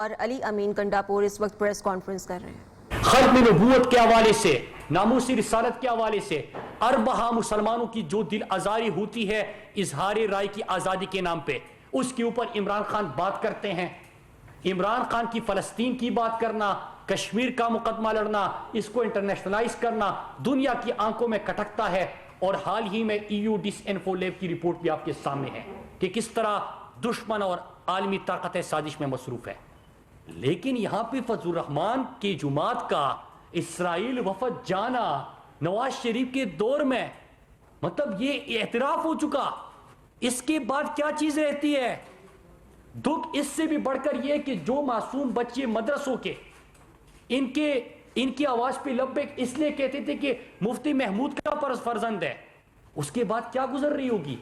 اور علی امین کنڈاپور اس وقت press conference کر رہے ہیں۔ ختم نبوت کے حوالے سے، ناموسی رسالت کے حوالے سے اربعہ مسلمانوں کی جو دل آزاری ہوتی ہے اظہار رائے کی آزادی کے نام پہ، اس کے اوپر عمران خان بات کرتے ہیں۔ عمران خان کی فلسطین کی بات کرنا، کشمیر کا مقدمہ لڑنا، اس کو انٹرنیشنلائز کرنا دنیا کی آنکھوں میں کٹکتا ہے۔ اور حال ہی میں EU ڈس انفو لیب کی رپورٹ بھی آپ کے سامنے ہے کہ کس طرح دشمن اور عالمی طاقت سازش میں مصروف ہے۔ لیکن یہاں پہ فضل الرحمان کی جماعت کا اسرائیل وفد جانا نواز شریف کے دور میں، مطلب یہ اعتراف ہو چکا، اس کے بعد کیا چیز رہتی ہے؟ دکھ اس سے بھی بڑھ کر یہ کہ جو معصوم بچے مدرسوں کے ان کی آواز پہ لبیک اس لیے کہتے تھے کہ مفتی محمود کا فرزند ہے، اس کے بعد کیا گزر رہی ہوگی؟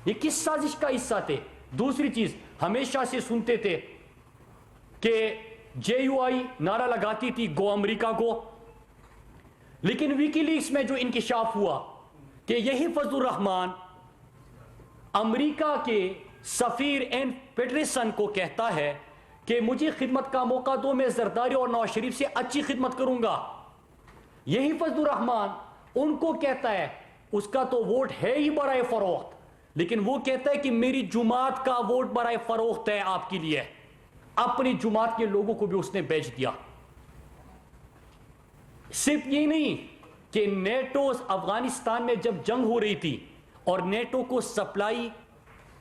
یہ کس سازش کا حصہ تھے؟ دوسری چیز، ہمیشہ سے سنتے تھے کہ JUI نعرہ لگاتی تھی گو امریکہ گو، لیکن ویکی لیکس میں جو انکشاف ہوا کہ یہی فضل الرحمان امریکہ کے سفیر این پیٹرسن کو کہتا ہے کہ مجھے خدمت کا موقع دو، میں زرداری اور نواز شریف سے اچھی خدمت کروں گا۔ یہی فضل الرحمان ان کو کہتا ہے، اس کا تو ووٹ ہے ہی برائے فروخت، لیکن وہ کہتا ہے کہ میری جماعت کا ووٹ برائے فروخت ہے آپ کے لیے۔ اپنی جماعت کے لوگوں کو بھی اس نے بیچ دیا۔ صرف یہ نہیں کہ نیٹو افغانستان میں جب جنگ ہو رہی تھی اور نیٹو کو سپلائی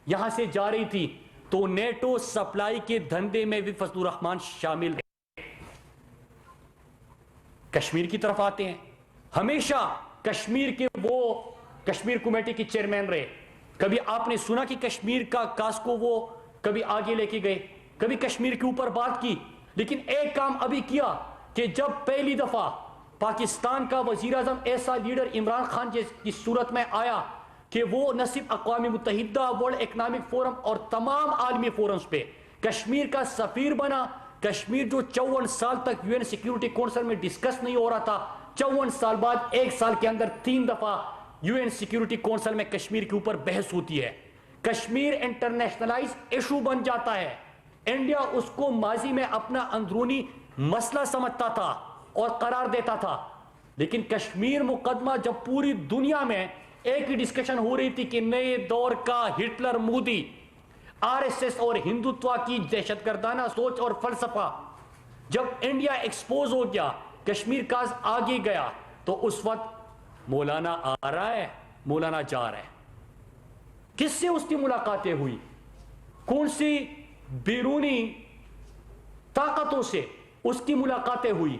یہاں سے جا رہی تھی تو نیٹو سپلائی کے دھندے میں بھی فضل الرحمان شامل رہے۔ کشمیر کی طرف آتے ہیں، ہمیشہ کشمیر کے وہ کشمیر کمیٹی کے چیئرمین رہے۔ کبھی آپ نے سنا کہ کشمیر کا کاس کو وہ کبھی آگے لے کے گئے، کبھی کشمیر کے اوپر بات کی، لیکن ایک کام ابھی کیا کہ جب پہلی دفعہ پاکستان کا وزیر اعظم ایسا لیڈر عمران خان کی صورت میں آیا کہ وہ نہ صرف اقوام متحدہ، ورلڈ اکنامک فورم اور تمام عالمی فورمز پہ کشمیر کا سفیر بنا۔ کشمیر جو 54 سال تک UN سیکیورٹی کونسل میں ڈسکس نہیں ہو رہا تھا، 54 سال بعد ایک سال کے اندر 3 دفعہ UN سیکیورٹی کونسل میں کشمیر کے اوپر بحث ہوتی ہے۔ کشمیر انٹرنیشنلائز ایشو بن جاتا ہے۔ انڈیا اس کو ماضی میں اپنا اندرونی مسئلہ سمجھتا تھا اور قرار دیتا تھا، لیکن کشمیر مقدمہ جب پوری دنیا میں ایک ہی ڈسکشن ہو رہی تھی کہ نئے دور کا ہٹلر، مودی، RSS اور ہندوتوا کی دہشت گردانہ سوچ اور فلسفہ، جب انڈیا ایکسپوز ہو گیا، کشمیر کاز آگے گیا، تو اس وقت مولانا آ رہا ہے، مولانا جا رہا ہے۔ کس سے اس کی ملاقاتیں ہوئی؟ کون سی بیرونی طاقتوں سے اس کی ملاقاتیں ہوئی؟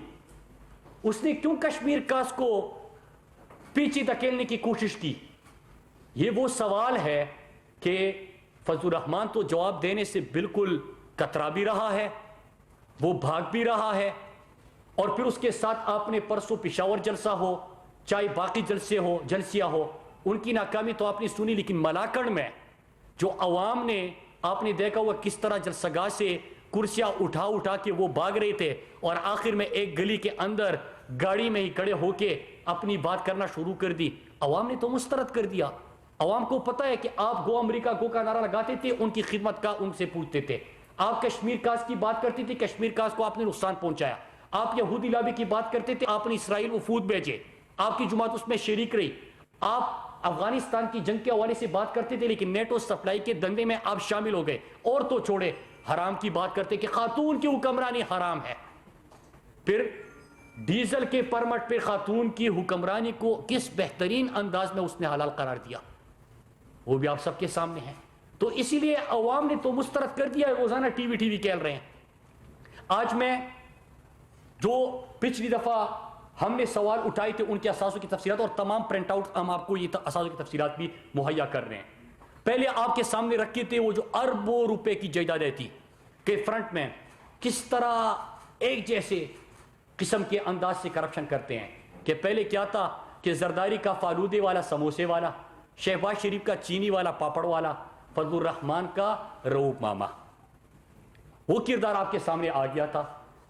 اس نے کیوں کشمیر کاس کو پیچھے دھکیلنے کی کوشش کی؟ یہ وہ سوال ہے کہ فضل الرحمان تو جواب دینے سے بالکل کترا بھی رہا ہے، وہ بھاگ بھی رہا ہے، اور پھر اس کے ساتھ آپ نے پرسوں پشاور جلسہ ہو، چاہے باقی جلسیاں ہو، ان کی ناکامی تو آپ نے سنی، لیکن ملاکڑ میں جو عوام نے، آپ نے دیکھا ہوا کس طرح جلسگاہ سے کرسیاں اٹھا کے وہ بھاگ رہے تھے، اور آخر میں ایک گلی کے اندر گاڑی میں ہی کھڑے ہو کے اپنی بات کرنا شروع کر دی۔ عوام نے تو مسترد کر دیا۔ عوام کو پتہ ہے کہ آپ گو امریکہ گو کا نعرہ لگاتے تھے، ان کی خدمت کا ان سے پوچھتے تھے۔ آپ کشمیر کاس کی بات کرتے تھے، کشمیر کاس کو آپ نے نقصان پہنچایا۔ آپ یہودی لابی کی بات کرتے تھے، آپ نے اسرائیل وفود بھیجے، آپ کی جماعت اس میں شریک رہی۔ آپ افغانستان کی جنگ کے حوالے سے بات کرتے تھے، لیکن نیٹو سپلائی کے دھندے میں آپ شامل ہو گئے۔ اور تو چھوڑے، حرام کی بات کرتے کہ خاتون کی حکمرانی حرام ہے۔ پھر ڈیزل کے پرمٹ پہ خاتون کی حکمرانی کو کس بہترین انداز میں اس نے حلال قرار دیا، وہ بھی آپ سب کے سامنے ہے۔ تو اسی لیے عوام نے تو مسترد کر دیا ہے، روزانہ ٹی وی کہل رہے ہیں۔ آج میں جو پچھلی دفعہ ہم نے سوال اٹھائے تھے ان کے اثاثوں کی تفصیلات اور تمام پرنٹ آؤٹ ہم آپ کو یہ اثاثوں کی تفصیلات بھی مہیا کر رہے ہیں۔ پہلے آپ کے سامنے رکھے تھے وہ جو اربوں روپے کی جائیدادیں تھی کہ فرنٹ میں کس طرح ایک جیسے قسم کے انداز سے کرپشن کرتے ہیں۔ کہ پہلے کیا تھا کہ زرداری کا فالودے والا، سموسے والا، شہباز شریف کا چینی والا، پاپڑ والا، فضل الرحمان کا رؤوف ماما، وہ کردار آپ کے سامنے آ گیا تھا۔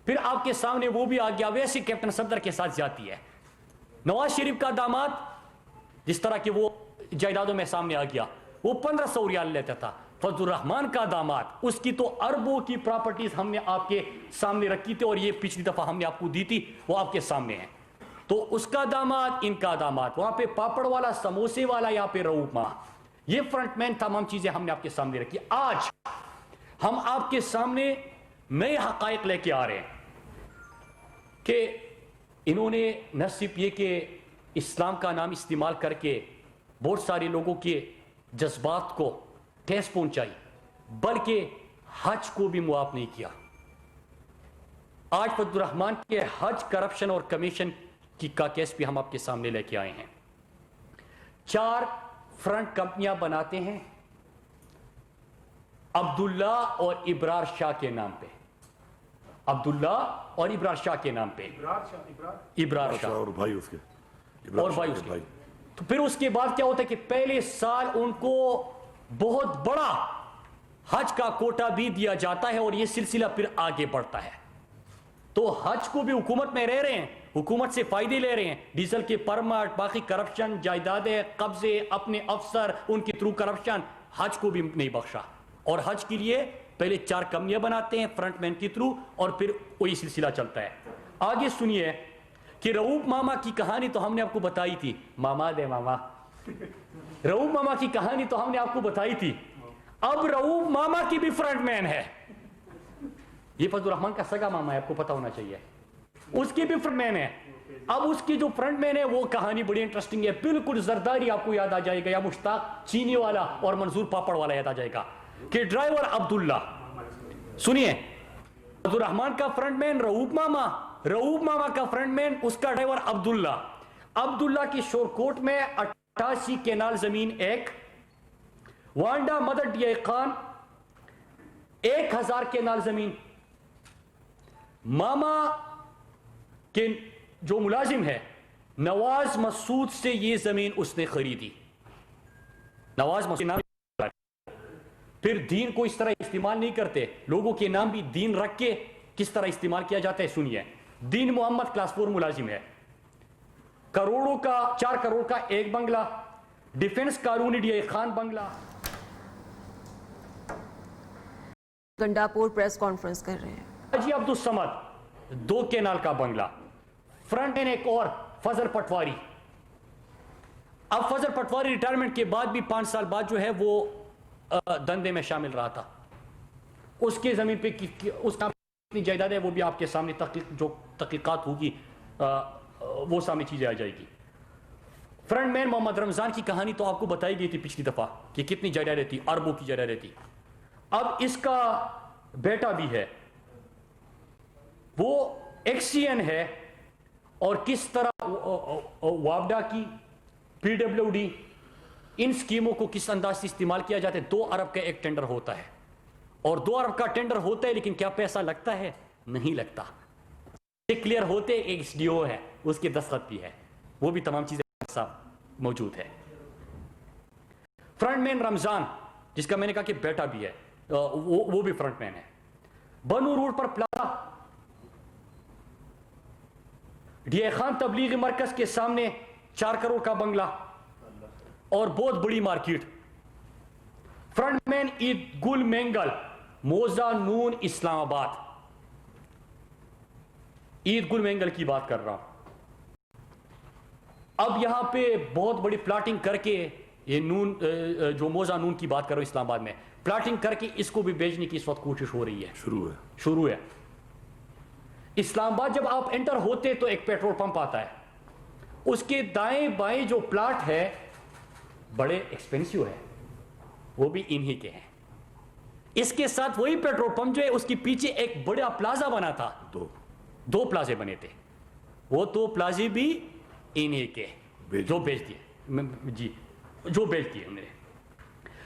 پھر آپ کے سامنے وہ بھی آ گیا ویسے کیپٹن صفدر کے ساتھ جاتی ہے۔ نواز شریف کا داماد جس طرح کہ وہ جائیدادوں میں سامنے آ گیا، وہ 1500 ریال لیتا تھا، فضل الرحمان کا داماد, اس کی تو اربوں کی پراپرٹیز ہم نے آپ کے سامنے رکھی تھی, اور یہ پچھلی دفعہ ہم نے آپ کو دی تھی, وہ آپ کے سامنے ہیں. تو اس کا داماد, ان کا داماد, وہاں پہ پاپڑ والا, سموسے والا, یہاں پہ رؤوف ماما, یہ فرنٹ مین تمام چیزیں ہم نے آپ کے سامنے رکھی. آج ہم آپ کے سامنے نئے حقائق لے کے آ رہے ہیں کہ انہوں نے نہ صرف یہ کہ اسلام کا نام استعمال کر کے بہت سارے لوگوں کے جذبات کو ٹھیس پہنچائی, بلکہ حج کو بھی معاف نہیں کیا. آج فضل الرحمان کے حج کرپشن اور کمیشن کا کیس بھی ہم آپ کے سامنے لے کے آئے ہیں. 4 فرنٹ کمپنیاں بناتے ہیں عبداللہ اور ابرار شاہ کے نام پہ, عبداللہ اور ابرار شاہ کے نام پہ, ابرار شاہ اور بھائی اس کے, اور بھائی اس کے. تو پھر اس کے بعد کیا ہوتا ہے کہ پہلے سال ان کو بہت بڑا حج کا کوٹا بھی دیا جاتا ہے, اور یہ سلسلہ پھر آگے بڑھتا ہے. تو حج کو بھی حکومت میں رہ رہے ہیں, حکومت سے فائدے لے رہے ہیں, ڈیزل کے پرمٹ, باقی کرپشن, جائیدادیں, قبضے, اپنے افسر, ان کے تھرو کرپشن, حج کو بھی نہیں بخشا. اور حج کے لیے پہلے 4 کمپنیاں بناتے ہیں فرنٹ مین کے تھرو, اور پھر وہی سلسلہ چلتا ہے. آگے سنیے کہ رؤوف ماما کی کہانی تو ہم نے آپ کو بتائی تھی, ماما دے ماما, رؤوف ماما کی کہانی تو ہم نے آپ کو بتائی تھی. اب رؤوف ماما کی بھی فرنٹ مین ہے. یہ فضل الرحمان کا سگا ماما ہے, آپ کو پتا ہونا چاہیے, اس کی بھی فرنٹ مین ہے. اب اس کی جو فرنٹ مین ہے وہ کہانی بڑی انٹرسٹنگ ہے. بالکل زرداری آپ کو یاد آ جائے گا, یا مشتاق چینی والا اور منظور پاپڑ والا یاد آ جائے گا. کہ ڈرائیور عبداللہ, سنیے, فضل الرحمان کا فرنٹ مین رؤوف ماما, رؤوف ماما کا فرنٹ مین اس کا ڈرائیور عبداللہ. عبداللہ کی شور کوٹ میں 88 کینال زمین, ایک وانڈا مدر ڈی خان 1000 کینال زمین. ماما کے جو ملازم ہے نواز مسعود سے یہ زمین اس نے خریدی. نواز مسعود پھر دین کو اس طرح استعمال نہیں کرتے, لوگوں کے نام بھی دین رکھ کے کس طرح استعمال کیا جاتا ہے سنیے. دین محمد کلاس 4 ملازم ہے, کروڑوں کا 4 کروڑ کا ایک بنگلہ, ڈیفنس کالونی ڈی خان بنگلہ. گنڈاپور پریس کانفرنس کر رہے ہیں. حاجی عبدالصمد 2 کینال کا بنگلہ. فرنٹ اینڈ ایک اور فضل پٹواری. اب فضل پٹواری ریٹائرمنٹ کے بعد بھی 5 سال بعد جو ہے وہ دندے میں شامل رہا تھا. اس کے زمین پہ اس کا کتنی جائیداد ہے وہ بھی آپ کے سامنے جو تحقیقات ہوگی وہ سامنے چیزیں آ جائے گی. فرنٹ مین محمد رمضان کی کہانی تو آپ کو بتائی گئی تھی پچھلی دفعہ کہ کتنی جائیداد رہتی, اربوں کی جائیداد رہتی. اب اس کا بیٹا بھی ہے, وہ ایکسین ہے, اور کس طرح وابڈا کی, پی ڈبلیو ڈی, ان سکیموں کو کس انداز سے استعمال کیا جاتا ہے. 2 ارب کا ایک ٹینڈر ہوتا ہے, اور 2 ارب کا ٹینڈر ہوتا ہے, لیکن کیا پیسہ لگتا ہے؟ نہیں لگتا. کلیئر ہوتے ایک ایس ڈی او ہے, اس کے دستخط بھی ہے, وہ بھی تمام چیزیں موجود ہے. فرنٹ مین رمضان جس کا میں نے کہا کہ بیٹا بھی ہے, وہ بھی فرنٹ مین ہے. بنو روڈ پر پلازا, ڈی اے خان تبلیغی مرکز کے سامنے 4 کروڑ کا بنگلہ اور بہت بڑی مارکیٹ. فرنٹ مین عید گل مینگل, موزہ نون, اسلام آباد. عید گل مینگل کی بات کر رہا ہوں. اب یہاں پہ بہت بڑی پلاٹنگ کر کے, یہ نون جو موزہ نون کی بات کر رہا ہوں اسلام آباد میں, پلاٹنگ کر کے اس کو بھی بیچنے کی اس وقت کوشش ہو رہی ہے, شروع ہے. اسلام آباد جب آپ انٹر ہوتے تو ایک پیٹرول پمپ آتا ہے, اس کے دائیں بائیں جو پلاٹ ہے بڑے ایکسپینسیو ہے, وہ بھی انہی کے ہیں. اس کے ساتھ وہی پیٹرول پمپ جو ہے اس کے پیچھے ایک بڑا پلازا بنا تھا, 2 پلازے بنے تھے, وہ 2 پلازے بھی انہی کے جو بیچ دیے, جی جو بیچ دیے. میرے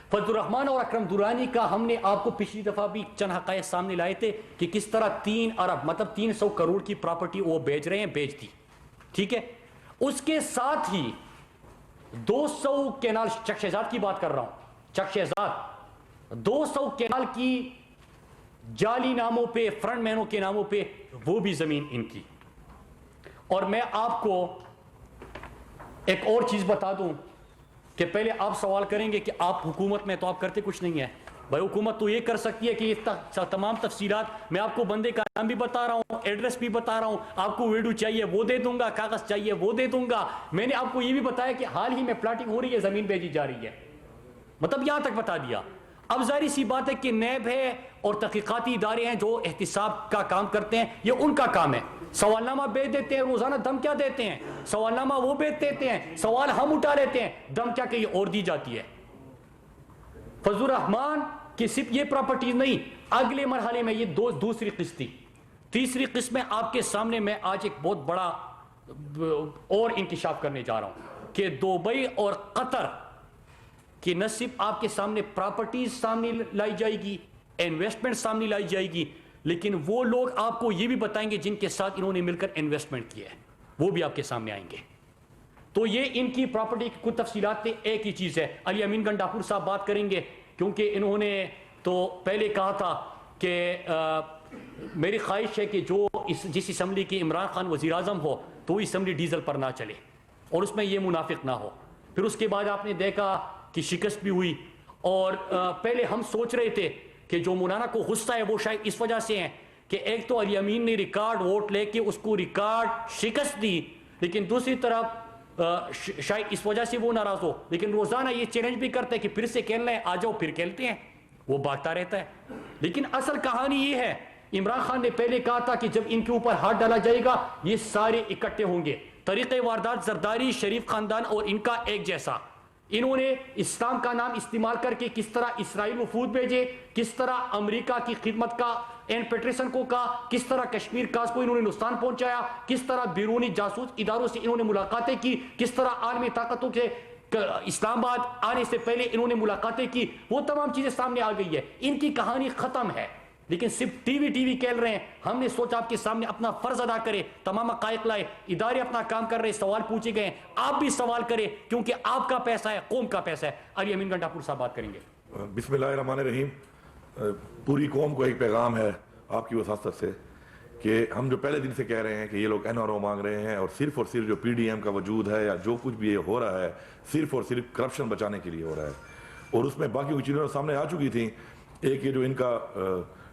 فضل الرحمان اور اکرم درانی کا ہم نے آپ کو پچھلی دفعہ بھی چند حقائق سامنے لائے تھے کہ کس طرح 3 ارب مطلب 300 کروڑ کی پراپرٹی وہ بیچ رہے ہیں, بیچ دی. ٹھیک ہے, اس کے ساتھ ہی 200 کینال, چک شہزاد کی بات کر رہا ہوں, چک شہزاد 200 کینال کی جعلی ناموں پہ, فرنٹ مینوں کے ناموں پہ, وہ بھی زمین ان کی. اور میں آپ کو ایک اور چیز بتا دوں کہ پہلے آپ سوال کریں گے کہ آپ حکومت میں تو آپ کرتے کچھ نہیں ہے, بھائی حکومت تو یہ کر سکتی ہے کہ یہ تمام تفصیلات، میں آپ کو بندے کا نام بھی بتا رہا ہوں، ایڈریس بھی بتا رہا ہوں، آپ کو ویڈیو چاہیے وہ دے دوں گا، کاغذ چاہیے وہ دے دوں گا. میں نے آپ کو یہ بھی بتایا کہ حال ہی میں پلاٹنگ ہو رہی ہے، زمین بیچی جا رہی ہے، مطلب یہاں تک بتا دیا. اب ظاہری سی بات ہے کہ نیب ہے اور تحقیقاتی ادارے ہیں جو احتساب کا کام کرتے ہیں، یہ ان کا کام ہے. سوال نامہ بیچ دیتے ہیں، روزانہ دھمکیاں دیتے ہیں، سوال نامہ وہ بیچ دیتے ہیں، سوال ہم اٹھا لیتے ہیں، دھمکیاں کہیں اور دی جاتی ہے. فضل الرحمان کی صرف یہ پراپرٹیز نہیں، اگلے مرحلے میں یہ دوسری قسط تھی. تیسری قسط میں آپ کے سامنے میں آج ایک بہت بڑا اور انکشاف کرنے جا رہا ہوں کہ دبئی اور قطر کہ نہ صرف آپ کے سامنے پراپرٹیز سامنے لائی جائے گی، انویسٹمنٹ سامنے لائی جائے گی، لیکن وہ لوگ آپ کو یہ بھی بتائیں گے جن کے ساتھ انہوں نے مل کر انویسٹمنٹ کیا ہے، وہ بھی آپ کے سامنے آئیں گے. تو یہ ان کی پراپرٹی کی کچھ تفصیلات میں ایک ہی چیز ہے. علی امین گنڈاپور صاحب بات کریں گے، کیونکہ انہوں نے تو پہلے کہا تھا کہ میری خواہش ہے کہ جس اسمبلی کی عمران خان وزیر اعظم ہو تو وہ اسمبلی ڈیزل پر نہ چلے اور اس میں یہ منافق نہ ہو. پھر اس کے بعد آپ نے دیکھا کہ شکست بھی ہوئی، اور پہلے ہم سوچ رہے تھے کہ جو مولانا کو غصہ ہے وہ شاید اس وجہ سے ہیں کہ ایک تو علی امین نے ریکارڈ ووٹ لے کے اس کو ریکارڈ شکست دی، لیکن دوسری طرف شاید اس وجہ سے وہ ناراض ہو، لیکن روزانہ یہ چیلنج بھی کرتے ہیں کہ پھر سے کھیلنا ہے، آ جاؤ، پھر کھیلتے ہیں، وہ بھاگتا رہتا ہے. لیکن اصل کہانی یہ ہے، عمران خان نے پہلے کہا تھا کہ جب ان کے اوپر ہاتھ ڈالا جائے گا یہ سارے اکٹھے ہوں گے. طریقہ واردات زرداری، شریف خاندان اور ان کا ایک جیسا. انہوں نے اسلام کا نام استعمال کر کے کس طرح اسرائیل وفود بھیجے، کس طرح امریکہ کی خدمت کا این پیٹرسن کو کہا، کس طرح کشمیر کاز کو انہوں نے نقصان پہنچایا، کس طرح بیرونی جاسوس اداروں سے انہوں نے ملاقاتیں کی، کس طرح عالمی طاقتوں کے اسلام آباد آنے سے پہلے انہوں نے ملاقاتیں کی. وہ تمام چیزیں سامنے آ گئی ہے. ان کی کہانی ختم ہے، لیکن صرف ٹی وی کھیل رہے ہیں. ہم نے سوچا آپ کے سامنے اپنا فرض ادا کرے، تمام حقائق لائے، ادارے اپنا کام کر رہے، سوال پوچھے گئے، آپ بھی سوال کریں کیونکہ آپ کا پیسہ ہے، قوم کا پیسہ ہے. علی امین گنڈاپور صاحب بات کریں گے. بسم اللہ الرحمن الرحیم. پوری قوم کو ایک پیغام ہے آپ کی وساطت سے کہ ہم جو پہلے دن سے کہہ رہے ہیں کہ یہ لوگ این آر او مانگ رہے ہیں اور صرف جو پی ڈی ایم کا وجود ہے یا جو کچھ بھی یہ ہو رہا ہے صرف اور صرف کرپشن بچانے کے لیے ہو رہا ہے. اور اس میں باقی کچھ چیزیں سامنے آ چکی تھیں. ایک یہ جو ان کا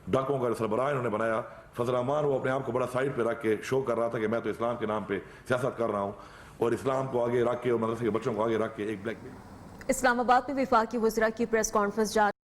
ڈاکوں کا سربراہ انہوں نے بنایا فضل الرحمان، وہ اپنے آپ کو بڑا سائڈ پہ رکھ کے شو کر رہا تھا کہ میں تو اسلام کے نام پہ سیاست کر رہا ہوں، اور اسلام کو آگے رکھ کے اور مدرسے کے بچوں کو آگے رکھ کے ایک بلیک میل. اسلام آباد میں وفاقی وزراء کی پریس کانفرنس جاری